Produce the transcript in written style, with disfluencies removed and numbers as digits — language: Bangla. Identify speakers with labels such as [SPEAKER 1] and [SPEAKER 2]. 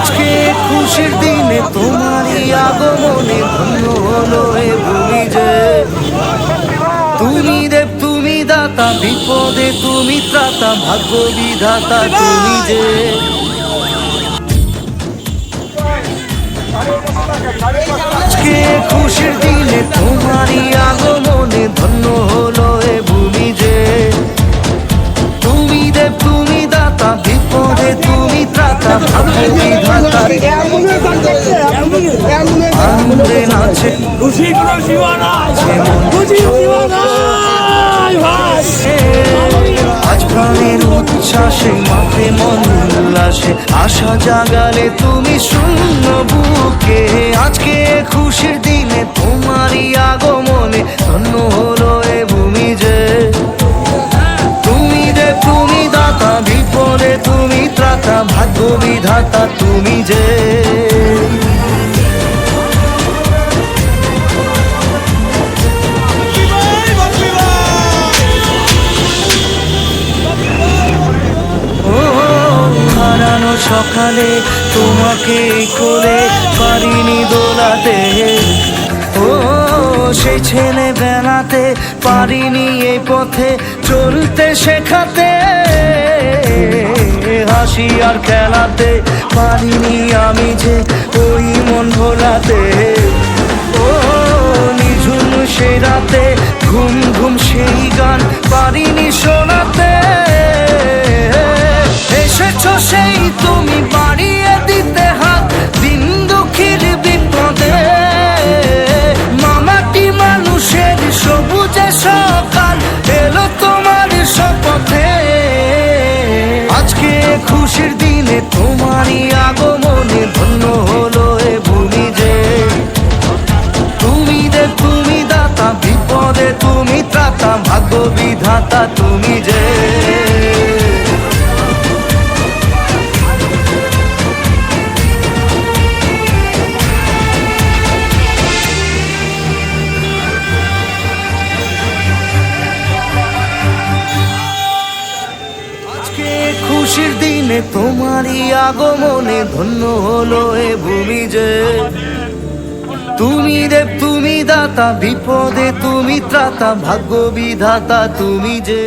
[SPEAKER 1] আজকে খুশির দিনে তোমারই আগমনে ধন্য হলো এ ভূমি যে। তুমি দেব তুমি দাতা, বিপদে তুমি ত্রাতা, ভাগ্য বিধাতা তুমি যে। আজকে খুশির দিনে তোমারই আগমনে ধন্য হলো এ ভূমি যে। তুমি দেব তুমি দাতা, বিপদে তুমি ত্রাতা, ভাগ্য বিধাতা। আনন্দে নাচে আজ প্রাণের উচ্ছ্বাসে, মাঠে মন উল্লাসে, আশা জাগালে তুমি শূন্য বুকে। আজকে খুশির দিনে তোমারই আগমনে ধন্য হলো এ ভূমি যে। তুমি দেব তুমি দাতা, বিপদে তুমি ত্রাতা, ভাগ্য বিধাতা তুমি যে। সকালে তোমাকে কোলে পারিনি দোলাতে, ও সেই ছেলে বেলাতে পারিনি এই পথে চলতে শেখাতে। হাসি আর খেলাতে পারিনি আমি যে ওই মন ভোলাতে। ও নিঝুম সেই রাতে ঘুম ঘুম সেই গান পারিনি শোনাতে। এসেছো সেই তুমি বাড়িয়ে দিতে হাত দিন দুঃখীর বিপদে। মামাটি মানুষের সবুজে সকাল এলো তোমার শপথে। আজকে খুশির দিনে তোমারই আগমনে ধন্য হলো এ ভূমি যে। তুমি দেব তুমি দাতা, বিপদে তুমি ত্রাতা, ভাগ্য বিধাতা তুমি যে। খুশির দিনে তোমারই আগমনে ধন্য হলো এ ভূমি যে। তুমি দেব তুমি দাতা, বিপদে তুমি ত্রাতা, ভাগ্য বিধাতা তুমি যে।